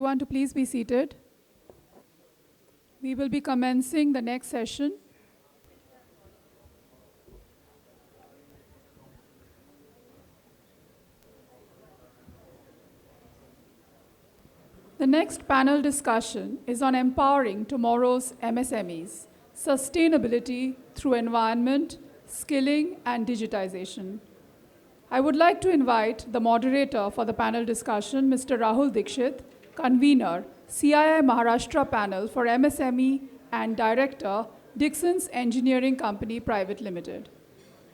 Want to please be seated. We will be commencing the next session. The next panel discussion is on empowering tomorrow's MSMEs, sustainability through environment, skilling, and digitization. I would like to invite the moderator for the panel discussion, Mr. Rahul Dixit, Convenor, CII Maharashtra panel for MSME and Director, Dicksons Engineering Company Private Limited.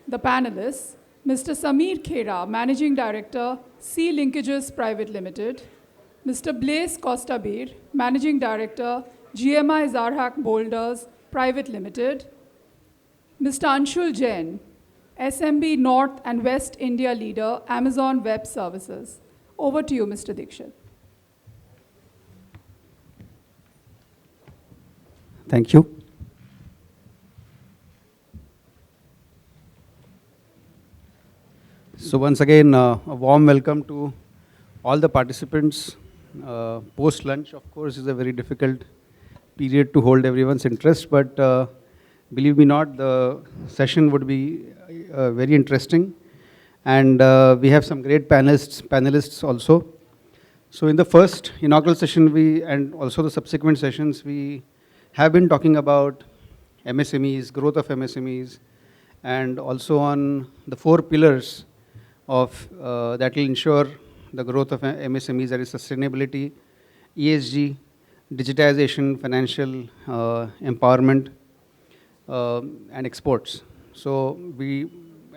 The panelists, Mr. Khera, Managing Director, Linkages Private Limited, Mr. Blaise Costabir, Managing Director, GMI Zarhak Moulders Private Limited, Mr. Anshul Jain, SMB North and West India Leader, Amazon Web Services. Over to you, Mr. Dixit. Thank you. So once again, a warm welcome to all the participants. Post-lunch, of course, is a very difficult period to hold everyone's interest, but believe me not, the session would be very interesting. And we have some great panelists also. So in the first inaugural session, and also the subsequent sessions, we have been talking about MSMEs, growth of MSMEs, and also on the 4 pillars of that will ensure the growth of MSMEs, that is sustainability, ESG, digitization, financial empowerment, and exports. So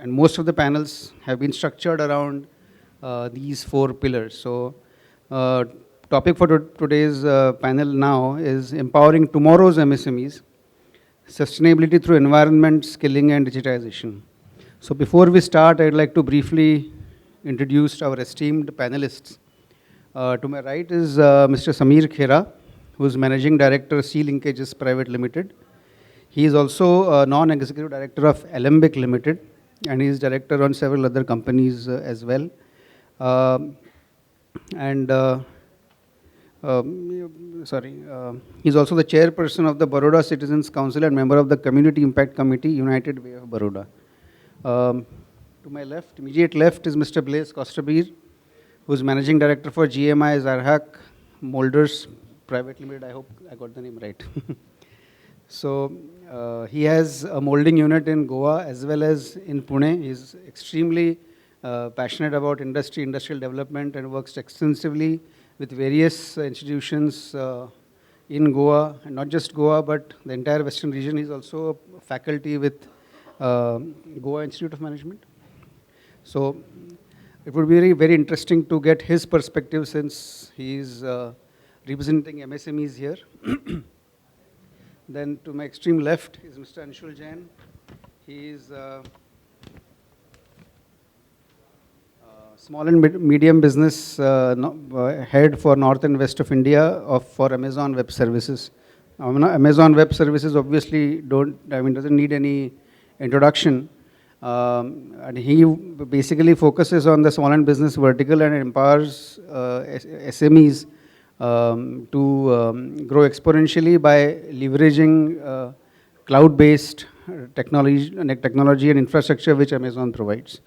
most of the panels have been structured around these 4 pillars. So topic for today's panel now is empowering tomorrow's MSMEs, sustainability through environment, skilling, and digitization. So before we start, I'd like to briefly introduce our esteemed panelists. To my right is Mr. Khera, who is Managing Director, Linkages Private Limited. He is also a non-executive director of Alembic Limited, and he is director on several other companies as well. He's also the chairperson of the Baroda Citizens Council and member of the Community Impact Committee, United Way of Baroda. To my left, immediate left, is Mr. Blaise Costabir, who is Managing Director for GMI Zarhak Moulders Private Limited. I hope I got the name right. So he has a molding unit in Goa as well as in Pune. He's extremely passionate about industrial development and works extensively with various institutions in Goa, and not just Goa, but the entire western region. He's also a faculty with Goa Institute of Management. So it would be very, very interesting to get his perspective since he's representing MSMEs here. Then to my extreme left is Mr. Anshul Jain. He is small and medium business head for North and West of India for Amazon Web Services. Amazon Web Services obviously doesn't need any introduction. And he basically focuses on the small and business vertical and empowers SMEs to grow exponentially by leveraging cloud-based technology and infrastructure which Amazon provides.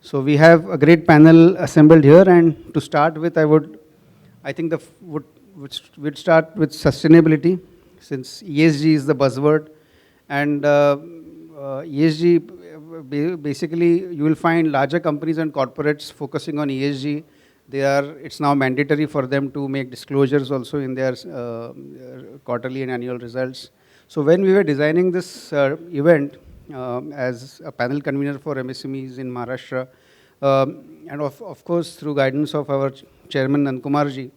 So we have a great panel assembled here, and to start with, I think we'd start with sustainability, since ESG is the buzzword, and ESG, basically you will find larger companies and corporates focusing on ESG. It's now mandatory for them to make disclosures also in their quarterly and annual results. So when we were designing this event as a panel convener for MSMEs in Maharashtra, and of course through guidance of our chairman Nankumarji,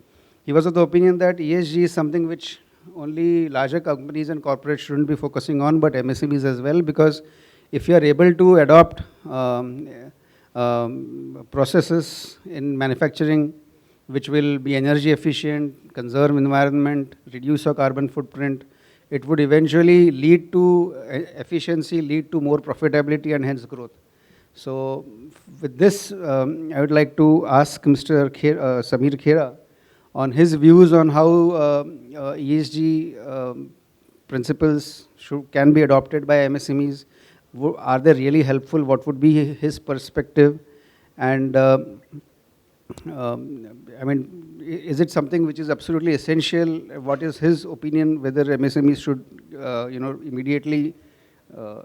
he was of the opinion that ESG is something which only larger companies and corporates shouldn't be focusing on, but MSMEs as well, because if you are able to adopt processes in manufacturing which will be energy efficient, conserve environment, reduce your carbon footprint, it would eventually lead to efficiency, lead to more profitability and hence growth. So with this, I would like to ask Mr. Khera on his views on how ESG principles can be adopted by MSMEs. Are they really helpful? What would be his perspective? And I mean, is it something which is absolutely essential? What is his opinion whether MSMEs should, immediately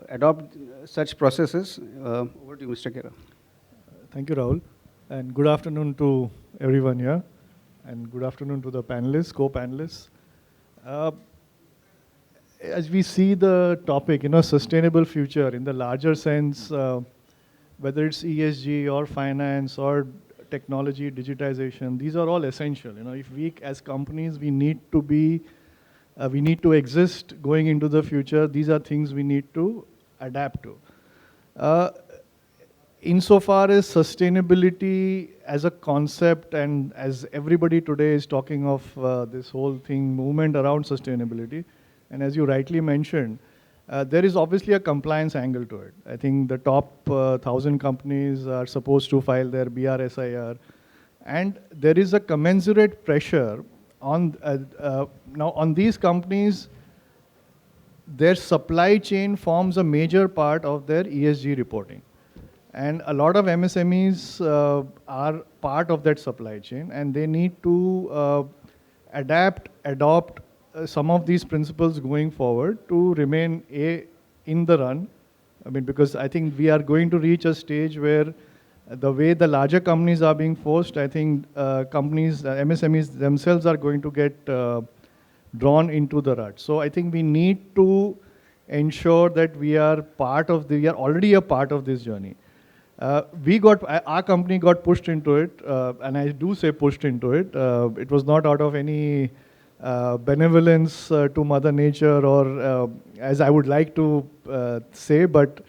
adopt such processes? Over to you, Mr. Khera. Thank you, Rahul. And good afternoon to everyone here. And good afternoon to the panelists, co-panelists. As we see the topic, sustainable future in the larger sense, whether it's ESG or finance or technology, digitization, these are all essential. If we as companies, we need to exist going into the future. These are things we need to adapt to. Insofar as sustainability as a concept, and as everybody today is talking of this whole thing, movement around sustainability, and as you rightly mentioned, there is obviously a compliance angle to it. I think the top 1,000 companies are supposed to file their BRSIR, and there is a commensurate pressure on, now on these companies. Their supply chain forms a major part of their ESG reporting. And a lot of MSMEs are part of that supply chain, and they need to adopt some of these principles going forward to remain in the run. I mean, because I think we are going to reach a stage where the way the larger companies are being forced, I think companies, MSMEs themselves are going to get drawn into the rut. So I think we need to ensure that we are already a part of this journey. Our company got pushed into it, and I do say pushed into it. It was not out of any benevolence to Mother Nature, or as I would like to say, but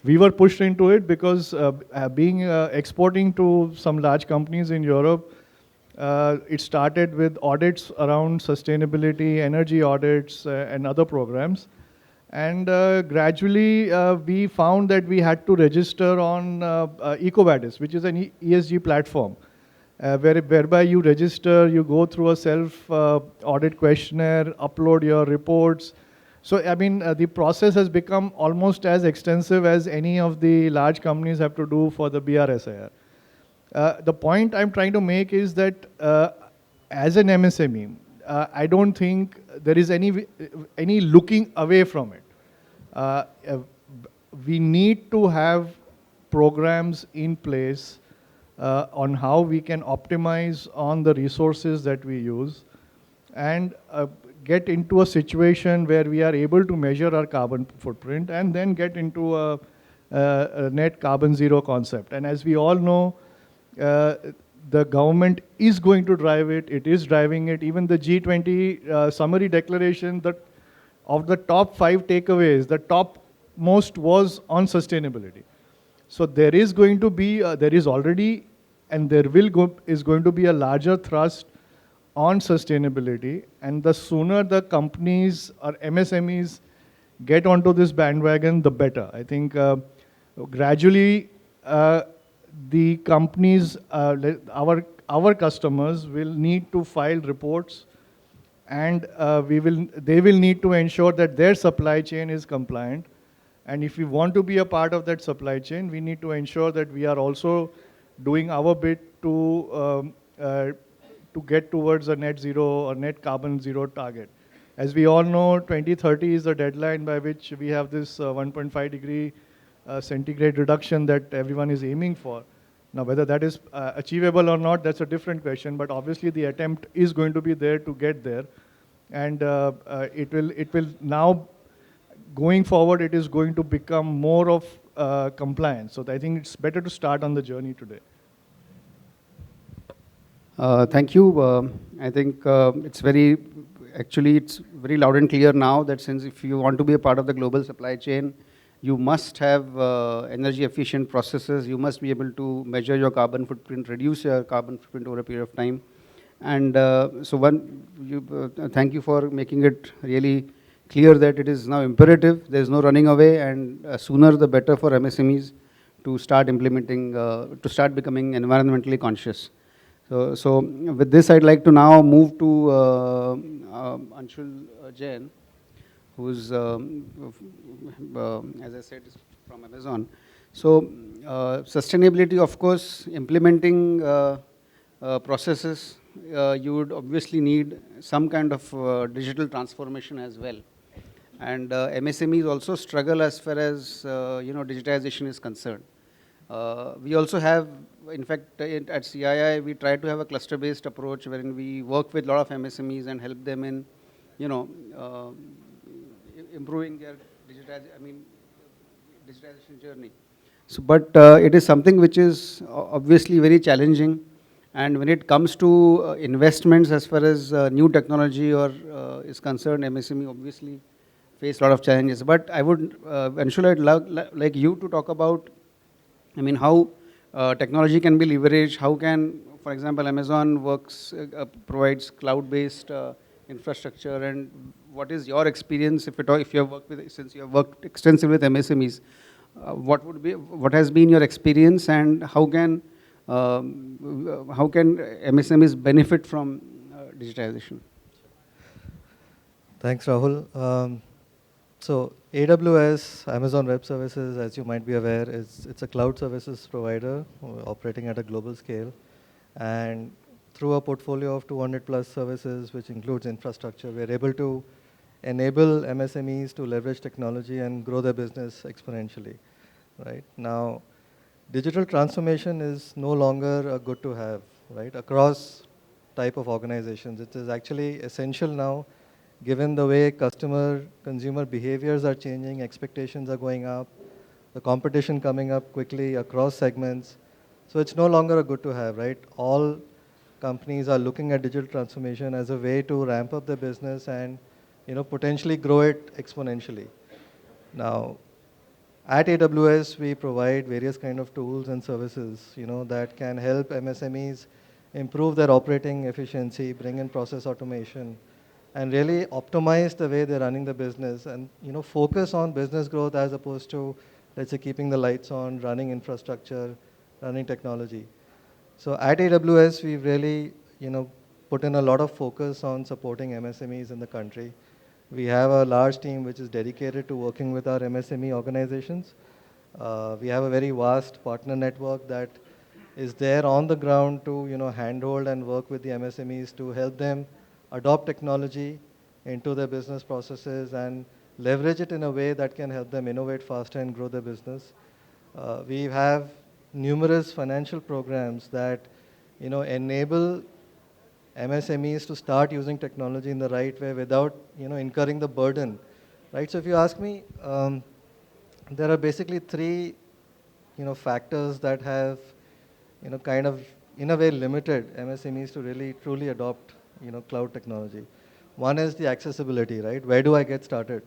we were pushed into it because exporting to some large companies in Europe, it started with audits around sustainability, energy audits, and other programs. And gradually, we found that we had to register on EcoVadis, which is an ESG platform, whereby you register, you go through a self-audit questionnaire, upload your reports. So, I mean, the process has become almost as extensive as any of the large companies have to do for the BRSIR. The point I'm trying to make is that as an MSME, I don't think there is any looking away from it. We need to have programs in place on how we can optimize on the resources that we use, and get into a situation where we are able to measure our carbon footprint, and then get into a net carbon zero concept. And as we all know, the government is going to drive it. It is driving it. Even the G20 summary declaration, that of the top 5 takeaways, the top most was on sustainability. So there is going to be, there is already, and there is going to be a larger thrust on sustainability. And the sooner the companies or MSMEs get onto this bandwagon, the better. I think gradually, the companies, our customers will need to file reports, and they will need to ensure that their supply chain is compliant. And if we want to be a part of that supply chain, we need to ensure that we are also doing our bit to get towards a net zero or net carbon zero target. As we all know, 2030 is the deadline by which we have this 1.5 degree centigrade reduction that everyone is aiming for. Now, whether that is achievable or not, that's a different question, but obviously the attempt is going to be there to get there. And it will now, going forward, it is going to become more of compliance. So I think it's better to start on the journey today. Thank you. I think it's very loud and clear now that since if you want to be a part of the global supply chain, you must have energy efficient processes. You must be able to measure your carbon footprint, reduce your carbon footprint over a period of time. And thank you for making it really clear that it is now imperative. There is no running away, and sooner the better for MSMEs to start implementing, to start becoming environmentally conscious. So with this, I'd like to now move to Anshul Jain, who's, as I said, is from Amazon. So sustainability, of course, implementing processes, you would obviously need some kind of digital transformation as well. And MSMEs also struggle as far as digitization is concerned. We also have, in fact, at CII, we try to have a cluster-based approach wherein we work with a lot of MSMEs and help them in, improving their digitization journey. So, but it is something which is obviously very challenging. And when it comes to investments as far as new technology or is concerned, MSME obviously face a lot of challenges. But I would, Anshul, I'd like you to talk about, how technology can be leveraged. How can, for example, Amazon provides cloud-based infrastructure, and what is your experience if you have worked with, since you have worked extensively with MSMEs, what has been your experience, and how can MSMEs benefit from digitization? Thanks, Rahul. So AWS, Amazon Web Services, as you might be aware, it's a cloud services provider operating at a global scale. And through a portfolio of 200 plus services, which includes infrastructure, we're able to enable MSMEs to leverage technology and grow their business exponentially. Right? Now, digital transformation is no longer a good to have, right? Across type of organizations. It is actually essential now, given the way consumer behaviors are changing, expectations are going up, the competition coming up quickly across segments. So it's no longer a good to have, right? All companies are looking at digital transformation as a way to ramp up their business and potentially grow it exponentially. Now, at AWS, we provide various kind of tools and services that can help MSMEs improve their operating efficiency, bring in process automation, and really optimize the way they're running the business and focus on business growth as opposed to, let's say, keeping the lights on, running infrastructure, running technology. So at AWS, we've really put in a lot of focus on supporting MSMEs in the country. We have a large team which is dedicated to working with our MSME organizations. We have a very vast partner network that is there on the ground to handhold and work with the MSMEs to help them adopt technology into their business processes and leverage it in a way that can help them innovate faster and grow their business. We have numerous financial programs that enable MSMEs to start using technology in the right way without incurring the burden, right? So if you ask me, there are basically three factors that have kind of in a way limited MSMEs to really truly adopt cloud technology. One is the accessibility, right? Where do I get started?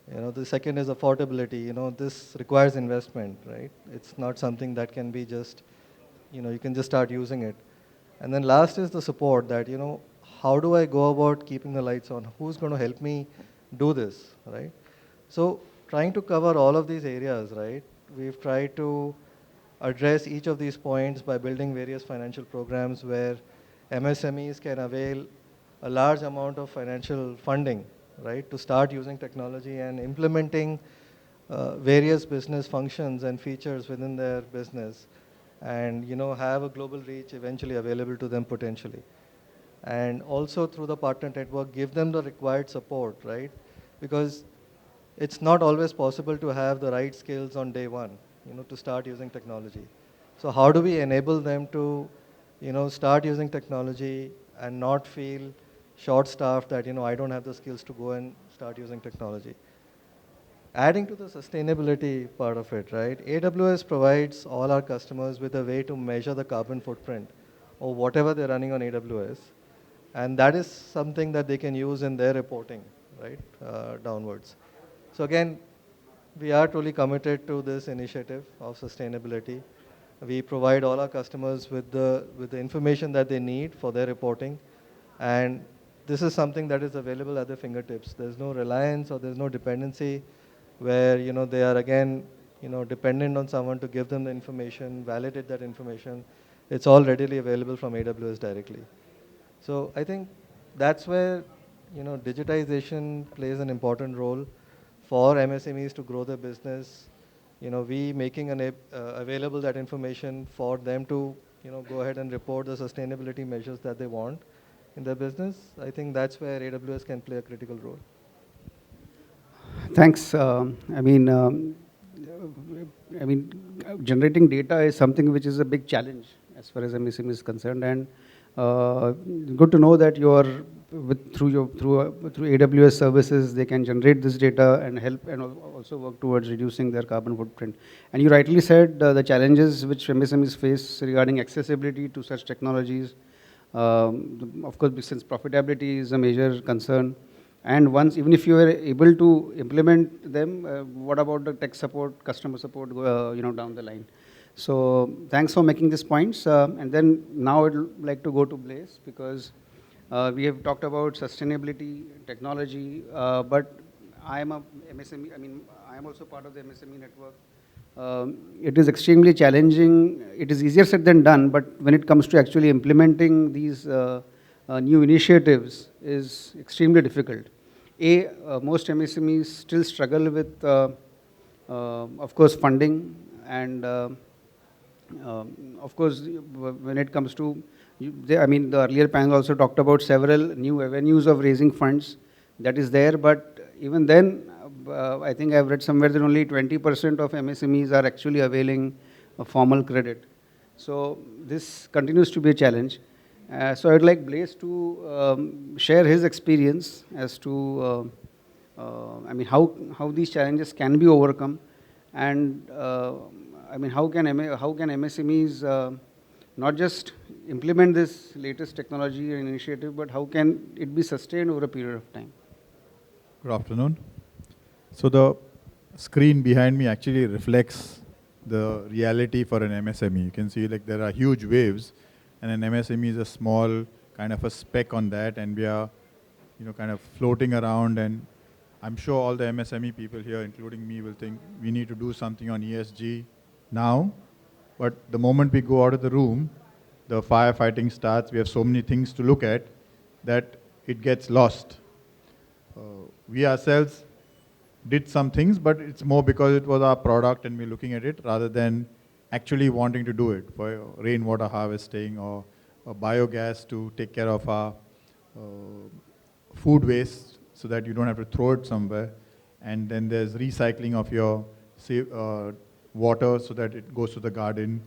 The second is affordability. This requires investment, right? It's not something that can be just, you can just start using it. And then last is the support that, how do I go about keeping the lights on? Who's going to help me do this, right? So trying to cover all of these areas, right? We've tried to address each of these points by building various financial programs where MSMEs can avail a large amount of financial funding, right, to start using technology and implementing various business functions and features within their business and have a global reach eventually available to them potentially. And also through the partner network, give them the required support, right? Because it's not always possible to have the right skills on day one, to start using technology. So how do we enable them to, start using technology and not feel short-staffed that, I don't have the skills to go and start using technology. Adding to the sustainability part of it, right? AWS provides all our customers with a way to measure the carbon footprint of whatever they're running on AWS. And that is something that they can use in their reporting, right, downwards. So again, we are truly committed to this initiative of sustainability. We provide all our customers with the information that they need for their reporting. And this is something that is available at their fingertips. There's no reliance or there's no dependency where they are again dependent on someone to give them the information, validate that information. It's all readily available from AWS directly. So I think that's where digitization plays an important role for MSMEs to grow their business. We making available that information for them to go ahead and report the sustainability measures that they want in their business. I think that's where AWS can play a critical role. Thanks. Generating data is something which is a big challenge as far as MSME is concerned, and good to know that through AWS services they can generate this data and help and also work towards reducing their carbon footprint. And you rightly said the challenges which MSMEs face regarding accessibility to such technologies. Of course, since profitability is a major concern. And even if you are able to implement them, what about the tech support, customer support, down the line? So thanks for making these points. And then now I'd like to go to Blaise, because we have talked about sustainability, technology, but I am a MSME. I am also part of the MSME network. It is extremely challenging. It is easier said than done, but when it comes to actually implementing these new initiatives is extremely difficult. Most MSMEs still struggle with, of course, funding, and of course, when it comes to, the earlier panel also talked about several new avenues of raising funds. That is there, but even then, I think I've read somewhere that only 20% of MSMEs are actually availing a formal credit. So this continues to be a challenge. So I'd like Blaise to share his experience as to how these challenges can be overcome, and how can MSMEs not just implement this latest technology and initiative, but how can it be sustained over a period of time? Good afternoon. So the screen behind me actually reflects the reality for an MSME. You can see there are huge waves, and an MSME is a small kind of a speck on that, and we are kind of floating around. And I'm sure all the MSME people here, including me, will think we need to do something on ESG now. But the moment we go out of the room, the firefighting starts. We have so many things to look at that it gets lost. We ourselves did some things, but it's more because it was our product and we're looking at it rather than actually wanting to do it for rainwater harvesting or biogas to take care of our food waste so that you don't have to throw it somewhere. And then there's recycling of your water so that it goes to the garden.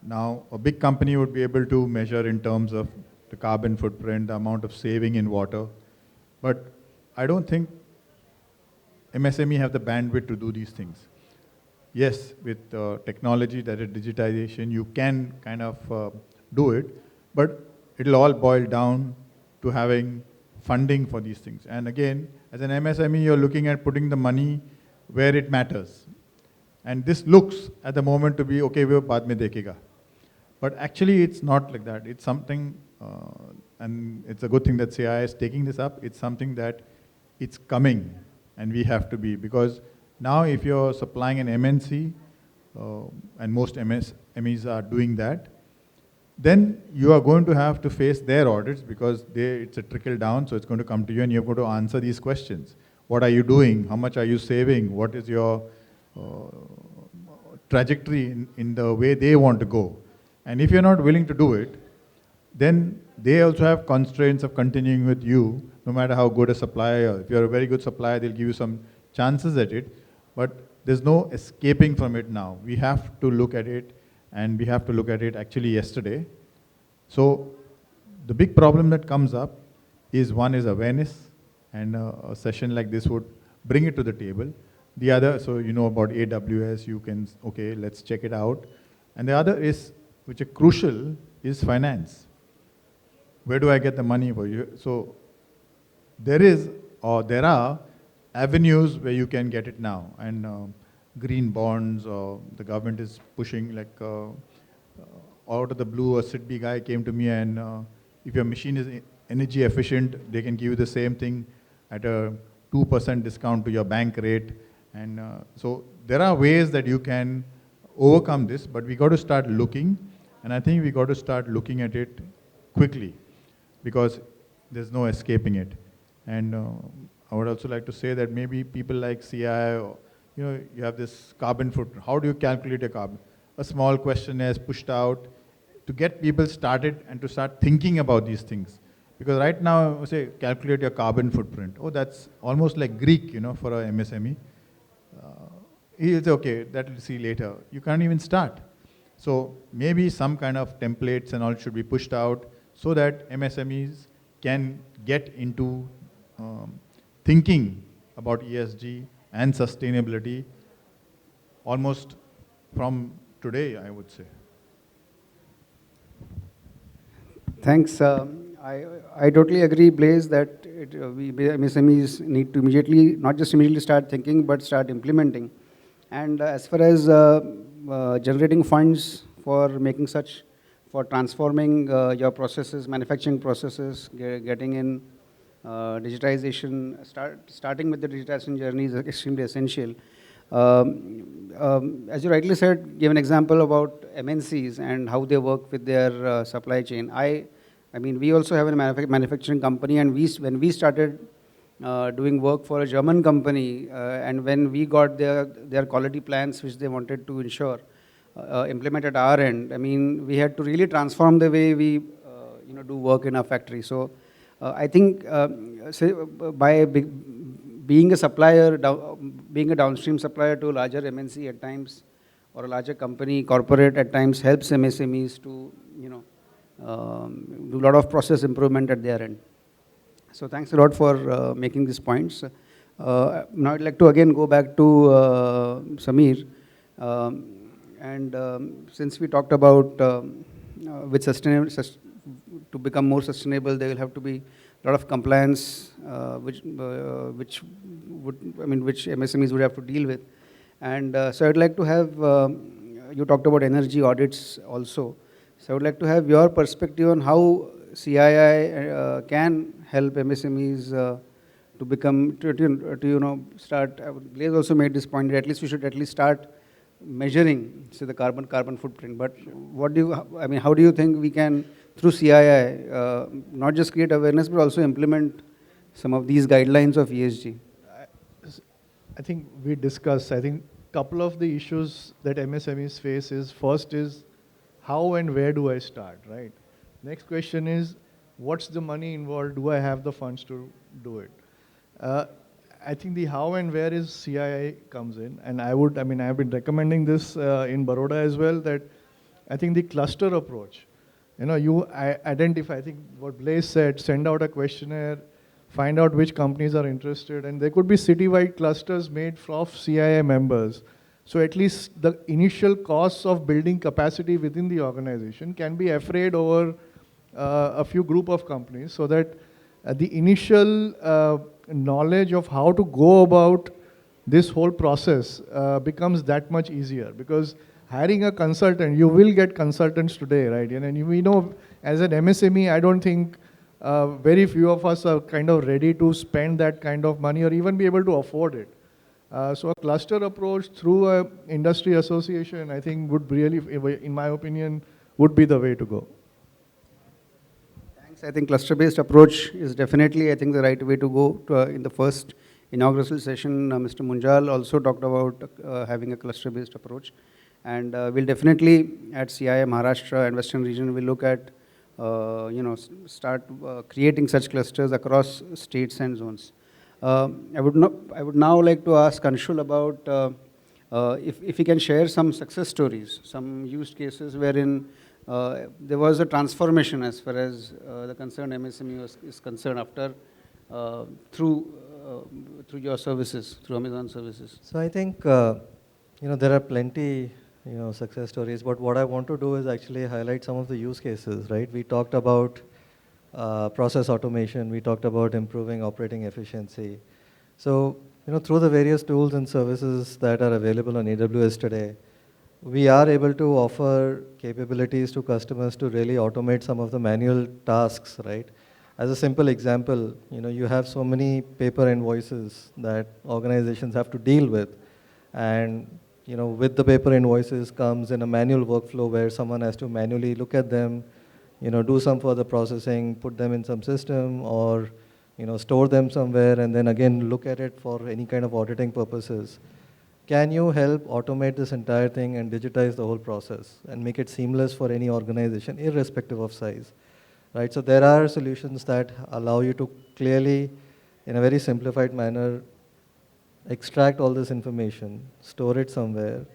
Now, a big company would be able to measure in terms of the carbon footprint, the amount of saving in water. But I don't think MSME have the bandwidth to do these things. Yes, with technology, that is digitization, you can kind of do it, but it'll all boil down to having funding for these things. And again, as an MSME, you're looking at putting the money where it matters. And this looks at the moment to be, okay, we'll baad mein dekhega. But actually, it's not like that. It's something, and it's a good thing that CII is taking this up. It's something that it's coming, and we have to be. Because now if you're supplying an MNC, and most MSMEs are doing that, then you are going to have to face their audits because it's a trickle down, so it's going to come to you and you're going to answer these questions. What are you doing? How much are you saving? What is your trajectory in the way they want to go? And if you're not willing to do it, then they also have constraints of continuing with you, no matter how good a supplier. If you're a very good supplier, they'll give you some chances at it, but there's no escaping from it now. We have to look at it, and we have to look at it actually yesterday. So the big problem that comes up is, one is awareness, and a session like this would bring it to the table. The other, so you know about AWS, you can, okay, let's check it out. And the other is, which is crucial, is finance. Where do I get the money for you? So there are avenues where you can get it now, and green bonds, or the government is pushing, like out of the blue, a SIDBI guy came to me, and if your machine is energy efficient, they can give you the same thing at a 2% discount to your bank rate. And so there are ways that you can overcome this, but we got to start looking, And I think we got to start looking at it quickly because there's no escaping it. And I would also like to say that maybe people like CII, or, you have this carbon footprint. How do you calculate a carbon? A small questionnaire is pushed out to get people started and to start thinking about these things. Because right now, say, calculate your carbon footprint. Oh, that's almost like Greek, for a MSME. He'll say, okay, that we'll see later. You can't even start. So maybe some kind of templates and all should be pushed out so that MSMEs can get into thinking about ESG and sustainability almost from today, I would say. Thanks. I totally agree, Blaise, that MSMEs need to immediately, not just immediately start thinking, but start implementing. And as far as generating funds for making such, for transforming your processes, manufacturing processes, getting in digitization, starting with the digitization journey is extremely essential. As you rightly said, give an example about MNCs and how they work with their supply chain. I mean, we also have a manufacturing company, and when we started doing work for a German company, and when we got their quality plans, which they wanted to ensure, implement at our end, I mean, we had to really transform the way we do work in our factory. So I think by being a supplier, being a downstream supplier to a larger MNC at times, or a larger company, corporate at times, helps MSMEs to do a lot of process improvement at their end. So thanks a lot for making these points. Now I'd like to again go back to Samir. Since we talked about with to become more sustainable, there will have to be a lot of compliance, which MSMEs would have to deal with. And so I'd like to have, you talked about energy audits also. So I would like to have your perspective on how CII can help MSMEs to become, start. Blaise also made this point that at least we should at least start measuring, say, the carbon footprint. But what do you, how do you think we can, through CII, not just create awareness, but also implement some of these guidelines of ESG? I think we discussed, a couple of the issues that MSMEs face is, first is, how and where do I start, right? Next question is, what's the money involved? Do I have the funds to do it? I think the how and where is CII comes in. And I've been recommending this in Baroda as well, that I think the cluster approach, you identify, I think what Blaise said, send out a questionnaire, find out which companies are interested, and there could be citywide clusters made of CII members. So at least the initial costs of building capacity within the organization can be affrayed over a few group of companies, so that the initial knowledge of how to go about this whole process becomes that much easier. Because hiring a consultant, you will get consultants today, right? And we know as an MSME, I don't think very few of us are kind of ready to spend that kind of money or even be able to afford it. So a cluster approach through an industry association, I think would really, in my opinion, would be the way to go. Thanks. I think cluster-based approach is definitely, the right way to go. In the first inaugural session, Mr. Munjal also talked about having a cluster-based approach. And we'll definitely, at CII Maharashtra and Western region, we'll look at, start creating such clusters across states and zones. I would now like to ask Anshul about if he can share some success stories, some use cases wherein there was a transformation as far as the concerned MSME is concerned after through your services, through Amazon services. So I think there are plenty success stories, but what I want to do is actually highlight some of the use cases, right? We talked about process automation, we talked about improving operating efficiency. So, through the various tools and services that are available on AWS today, we are able to offer capabilities to customers to really automate some of the manual tasks, right? As a simple example, you have so many paper invoices that organizations have to deal with. And with the paper invoices comes in a manual workflow where someone has to manually look at them, do some further processing, put them in some system, or store them somewhere, and then again look at it for any kind of auditing purposes. Can you help automate this entire thing and digitize the whole process and make it seamless for any organization, irrespective of size? Right? So there are solutions that allow you to clearly, in a very simplified manner, extract all this information, store it somewhere,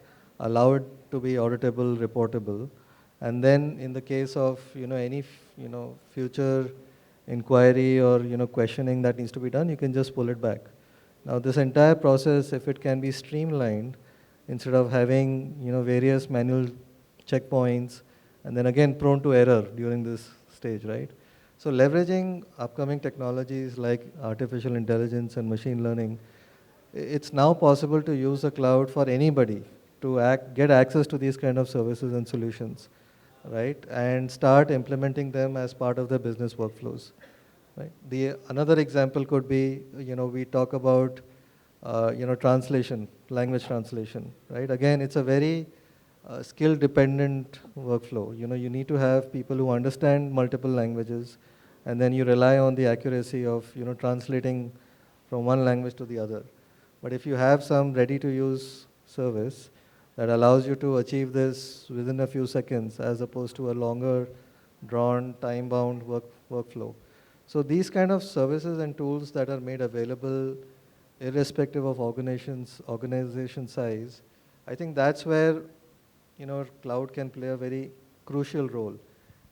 allow it to be auditable, reportable, and then in the case of any future inquiry or questioning that needs to be done, you can just pull it back. Now this entire process, if it can be streamlined, instead of having various manual checkpoints, and then again prone to error during this stage, right? So leveraging upcoming technologies like artificial intelligence and machine learning, it's now possible to use the cloud for anybody to get access to these kind of services and solutions, right? And start implementing them as part of their business workflows, right? Another example could be, we talk about, translation, language translation, right? Again, it's a very skill-dependent workflow. You need to have people who understand multiple languages, and then you rely on the accuracy of, translating from one language to the other. But if you have some ready-to-use service that allows you to achieve this within a few seconds, as opposed to a longer, drawn, time-bound workflow. So these kind of services and tools that are made available, irrespective of organization size, I think that's where cloud can play a very crucial role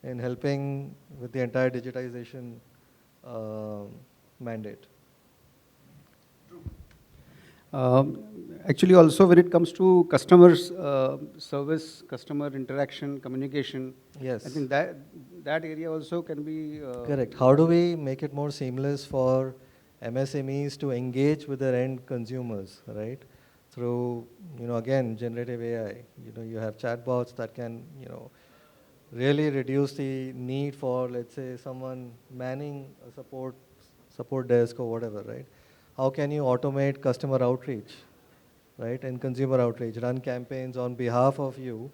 in helping with the entire digitization mandate. Actually, also when it comes to customers service, customer interaction, communication, Yes. I think that area also can be correct. How do we make it more seamless for MSMEs to engage with their end consumers, right? Through again, generative AI. You have chatbots that can really reduce the need for, let's say, someone manning a support desk or whatever, right? How can you automate customer outreach, right, and consumer outreach, run campaigns on behalf of you,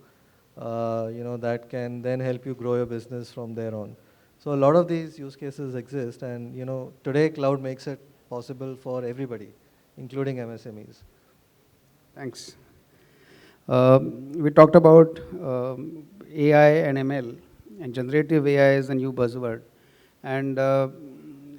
that can then help you grow your business from there on. So a lot of these use cases exist, and today cloud makes it possible for everybody, including MSMEs. Thanks. We talked about AI and ML, and generative AI is the new buzzword. And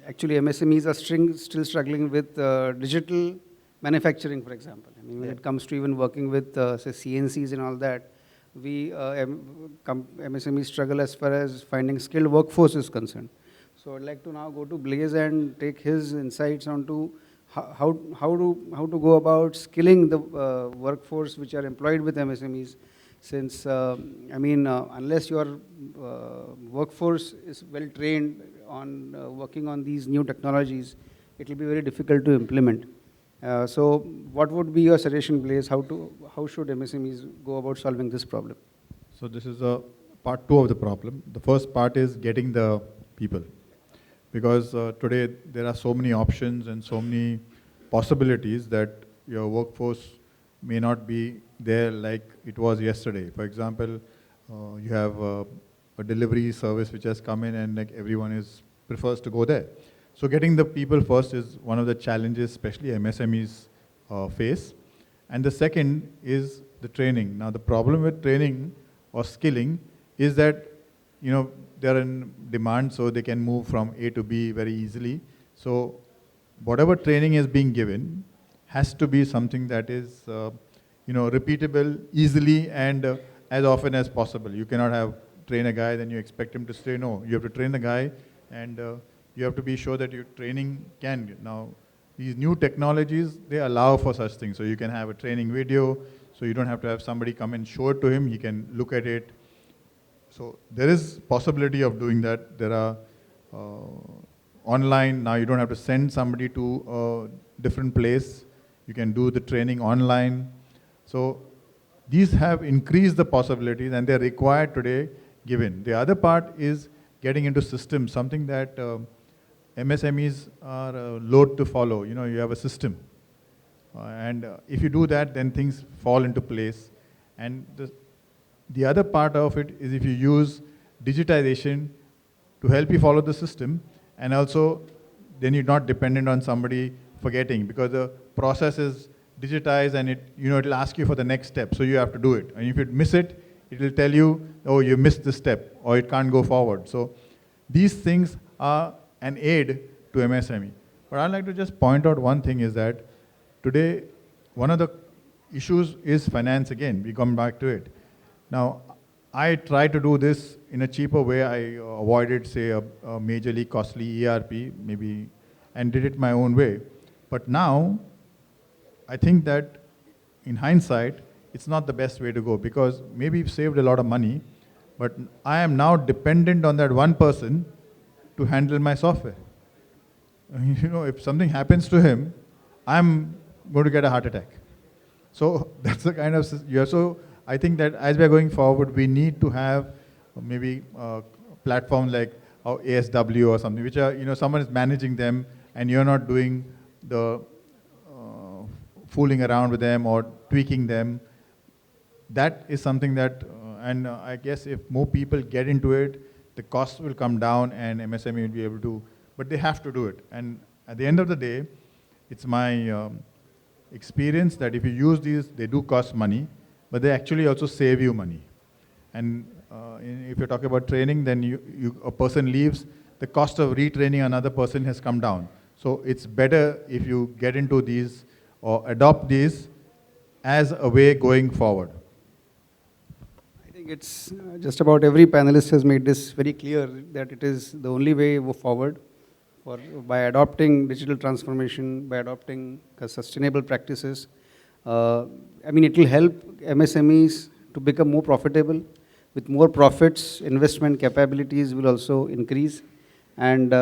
actually, MSMEs are still struggling with digital manufacturing, for example. I mean, when it comes to even working with, say, CNCs and all that, MSMEs struggle as far as finding skilled workforce is concerned. So I'd like to now go to Blaise and take his insights onto how to go about skilling the workforce which are employed with MSMEs, since unless your workforce is well trained on working on these new technologies, it will be very difficult to implement. So what would be your suggestion, Blaise? How should MSMEs go about solving this problem? So this is part 2 of the problem. The first part is getting the people. Because today there are so many options and so many possibilities that your workforce may not be there like it was yesterday. For example, you have a delivery service which has come in, and like everyone prefers to go there. So getting the people first is one of the challenges, especially MSMEs face. And the second is the training. Now the problem with training or skilling is that they're in demand, so they can move from A to B very easily. So whatever training is being given has to be something that is repeatable easily and as often as possible. You cannot train a guy, then you expect him to stay. No, you have to train the guy, and you have to be sure that your training can. Now, these new technologies, they allow for such things. So you can have a training video, so you don't have to have somebody come and show it to him. He can look at it. So there is possibility of doing that. There are online, now you don't have to send somebody to a different place. You can do the training online. So these have increased the possibilities, and they're required today given. The other part is getting into systems, something that MSMEs are loath to follow. You have a system. If you do that, then things fall into place. And the other part of it is if you use digitization to help you follow the system, and also then you're not dependent on somebody forgetting, because the process is digitized and it'll ask you for the next step, so you have to do it. And if you miss it, it will tell you, oh, you missed this step, or it can't go forward. So these things are an aid to MSME. But I'd like to just point out one thing is that today, one of the issues is finance again. We come back to it. Now, I try to do this in a cheaper way. I avoided, say, a majorly costly ERP, maybe, and did it my own way. But now, I think that in hindsight, it's not the best way to go, because maybe we've saved a lot of money, but I am now dependent on that one person to handle my software. If something happens to him, I'm going to get a heart attack. So that's the kind of, so I think that as we're going forward, we need to have maybe platforms like ASW or something, which are, someone is managing them and you're not doing the fooling around with them or tweaking them. That is something that, and I guess if more people get into it, the cost will come down and MSME will be able to, but they have to do it. And at the end of the day, it's my experience that if you use these, they do cost money, but they actually also save you money. And if you're talking about training, then a person leaves, the cost of retraining another person has come down. So it's better if you get into these or adopt these as a way going forward. I think it's just about every panelist has made this very clear that it is the only way forward by adopting digital transformation, by adopting sustainable practices. It will help MSMEs to become more profitable. With more profits, investment capabilities will also increase. And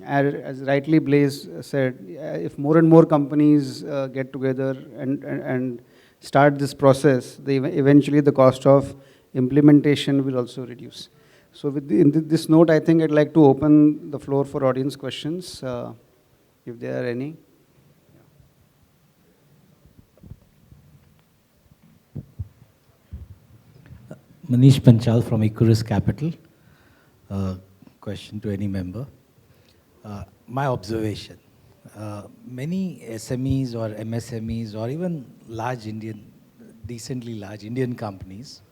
as rightly Blaise said, if more and more companies get together and start this process, eventually the cost of implementation will also reduce. So with this note, I think I'd like to open the floor for audience questions, if there are any. Manish Panchal from Equirus Capital. Question to any member. My observation, many SMEs or MSMEs or even decently large Indian companies,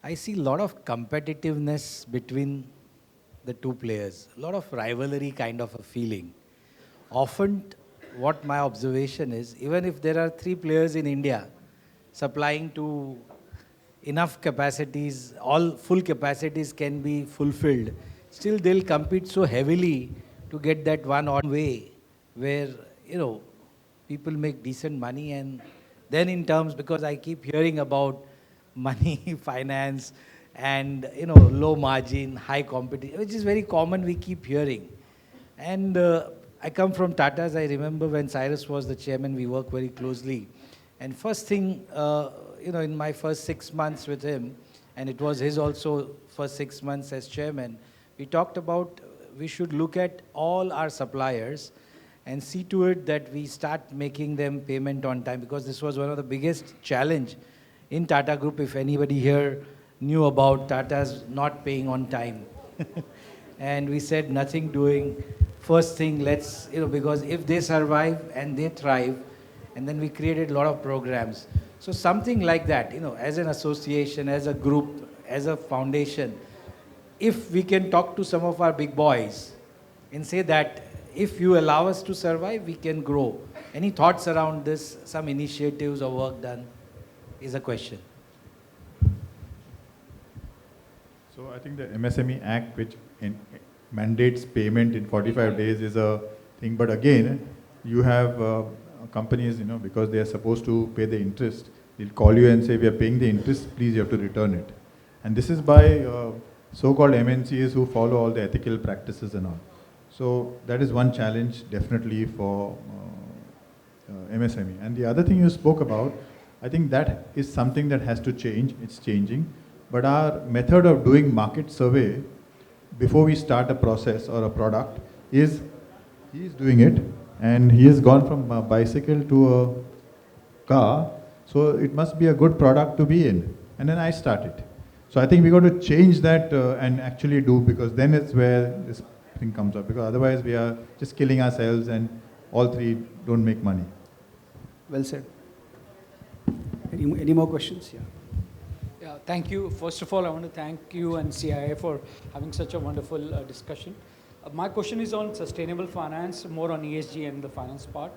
I see a lot of competitiveness between the two players, a lot of rivalry kind of a feeling. Often what my observation is, even if there are 3 players in India supplying to enough capacities, all full capacities can be fulfilled, still they'll compete so heavily to get that one odd way where, people make decent money. And then in terms, because I keep hearing about money, finance, and, low margin, high competition, which is very common, we keep hearing. And I come from Tata's. I remember when Cyrus was the chairman, we worked very closely. And first thing, in my first 6 months with him, and it was his also first 6 months as chairman, we talked about we should look at all our suppliers and see to it that we start making them payment on time, because this was one of the biggest challenge in Tata Group. If anybody here knew about Tata's not paying on time. And we said nothing doing. First thing, let's, because if they survive and they thrive, and then we created a lot of programs. So something like that, as an association, as a group, as a foundation, if we can talk to some of our big boys and say that if you allow us to survive, we can grow. Any thoughts around this, some initiatives or work done, is a question. So I think the MSME Act, which mandates payment in 45 days is a thing. But again, you have companies, because they are supposed to pay the interest, they'll call you and say, we are paying the interest, please you have to return it. And this is by so-called MNCs who follow all the ethical practices and all. So that is one challenge definitely for MSME. And the other thing you spoke about, I think that is something that has to change. It's changing. But our method of doing market survey before we start a process or a product is, he is doing it, and he has gone from a bicycle to a car, so it must be a good product to be in. And then I started. So I think we got to change that and actually do, because then it's where this thing comes up. Because otherwise we are just killing ourselves and all three don't make money. Well said. Any more questions? Yeah. Yeah, thank you. First of all, I want to thank you and CII for having such a wonderful discussion. My question is on sustainable finance, more on ESG and the finance part.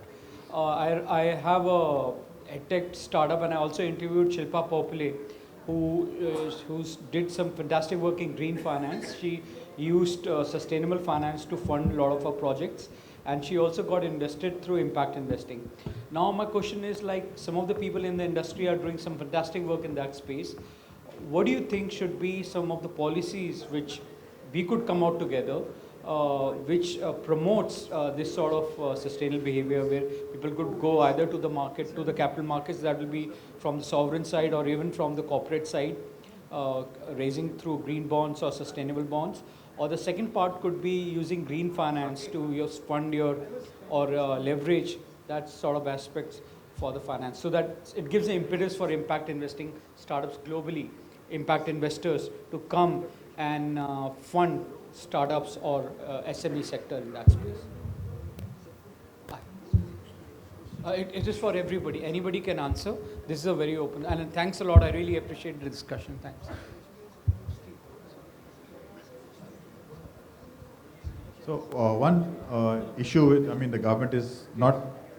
I have a edtech startup, and I also interviewed Shilpa Popule, who did some fantastic work in green finance. She used sustainable finance to fund a lot of her projects, and she also got invested through impact investing. Now my question is, like, some of the people in the industry are doing some fantastic work in that space. What do you think should be some of the policies which we could come out together, which promotes this sort of sustainable behavior, where people could go either to the market, to the capital markets, that will be from the sovereign side or even from the corporate side, raising through green bonds or sustainable bonds? Or the second part could be using green finance to fund your or leverage that sort of aspects for the finance, so that it gives an impetus for impact investing startups globally, impact investors to come and fund startups or SME sector in that space. It is for everybody. Anybody can answer. This is a very open. And thanks a lot. I really appreciate the discussion. Thanks. So one issue with, the government is not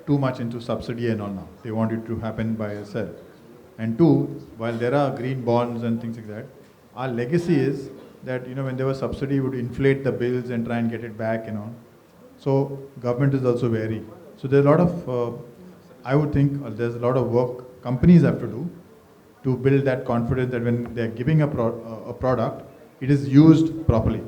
too much into subsidy and all now. They want it to happen by itself. And two, while there are green bonds and things like that, our legacy is that, when there was subsidy, would inflate the bills and try and get it back and all. So government is also wary. So there's a lot of, I would think there's a lot of work companies have to do to build that confidence that when they're giving a product, it is used properly.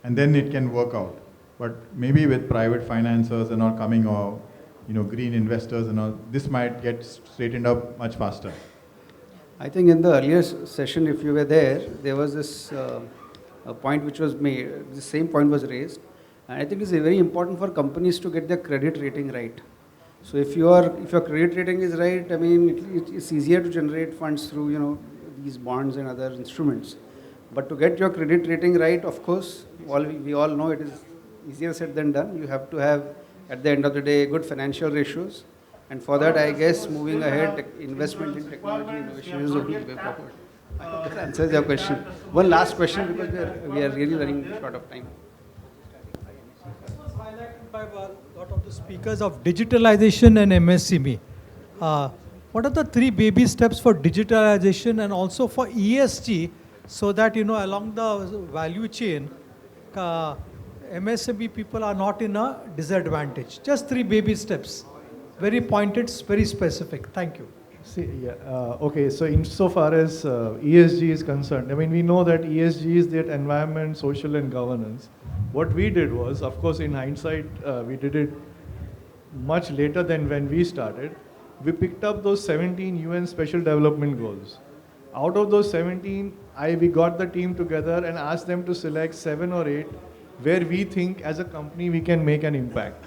And then it can work out. But maybe with private financiers and all coming, or green investors and all, this might get straightened up much faster. I think in the earlier session, if you were there was this a point which was made, the same point was raised. And I think it's very important for companies to get their credit rating right. So if your credit rating is right, it's easier to generate funds through, these bonds and other instruments. But to get your credit rating right, of course, we all know it is easier said than done. You have to have, at the end of the day, good financial ratios. And for that, I guess, moving ahead, investment in technology innovation is the way forward. I hope that answers your question. One last question, because we are really running short of time. This was highlighted by a lot of the speakers of digitalization and MSME. What are the 3 baby steps for digitalization and also for ESG, so that, along the value chain, MSME people are not in a disadvantage? Just 3 baby steps. Very pointed, very specific. Thank you. See, okay, so insofar as ESG is concerned, we know that ESG is that environment, social and governance. What we did was, of course, in hindsight, we did it much later than when we started. We picked up those 17 UN Special Development Goals. Out of those 17, we got the team together and asked them to select 7 or 8 where we think as a company we can make an impact.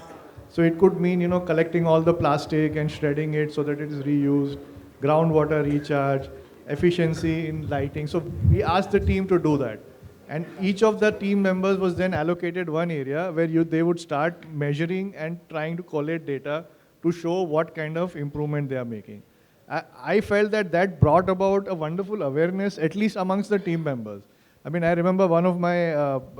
So it could mean, collecting all the plastic and shredding it so that it is reused, groundwater recharge, efficiency in lighting. So we asked the team to do that. And each of the team members was then allocated one area where they would start measuring and trying to collate data to show what kind of improvement they are making. I felt that brought about a wonderful awareness, at least amongst the team members. I remember one of my,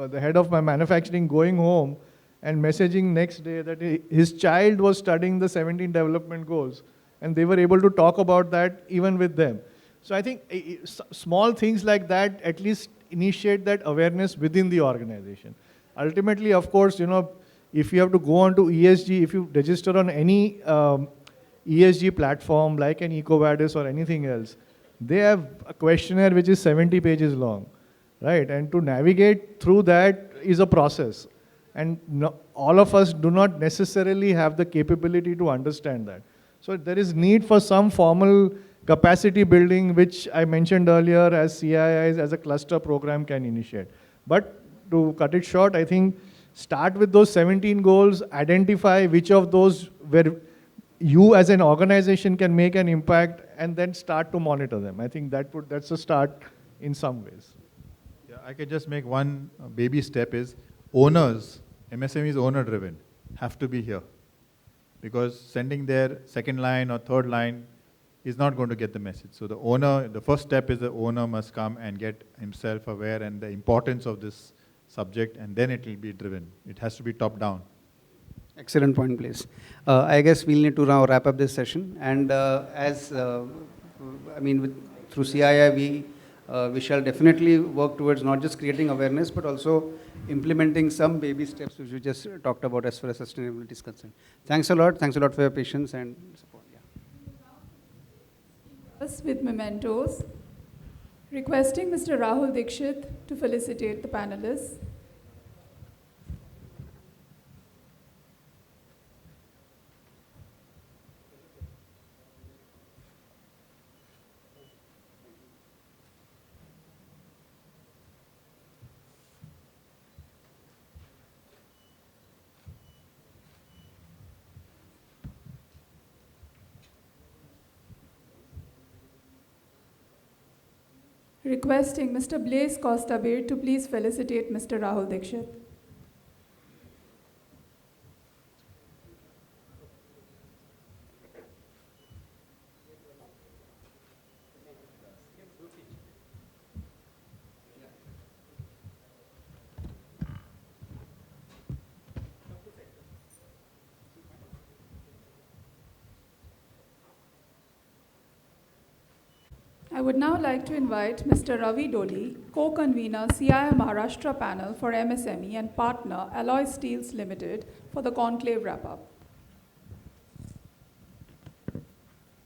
the head of my manufacturing going home and messaging next day that his child was studying the 17 development goals, and they were able to talk about that even with them. So I think small things like that at least initiate that awareness within the organization. Ultimately, of course, if you have to go on to ESG, if you register on any ESG platform like an EcoVadis or anything else, they have a questionnaire which is 70 pages long, right? And to navigate through that is a process. And all of us do not necessarily have the capability to understand that. So there is need for some formal capacity building, which I mentioned earlier as CIIs, as a cluster program can initiate. But to cut it short, I think start with those 17 goals, identify which of those were you as an organization can make an impact and then start to monitor them. I think that's a start in some ways. Yeah, I could just make one baby step is owners, MSMEs owner driven, have to be here. Because sending their second line or third line is not going to get the message. So the owner, the first step is the owner must come and get himself aware and the importance of this subject, and then it will be driven. It has to be top down. Excellent point, Blaise. I guess we'll need to now wrap up this session. And through CII, we shall definitely work towards not just creating awareness, but also implementing some baby steps which we just talked about as far as sustainability is concerned. Thanks a lot. Thanks a lot for your patience and support. Yeah. Us with mementos, requesting Mr. Rahul Dixit to felicitate the panelists. Requesting Mr. Blaise Costabir to please felicitate Mr. Rahul Dixit. I would now like to invite Mr. Ravi Doli, co-convener CII Maharashtra panel for MSME and partner Alloy Steels Limited for the conclave wrap-up.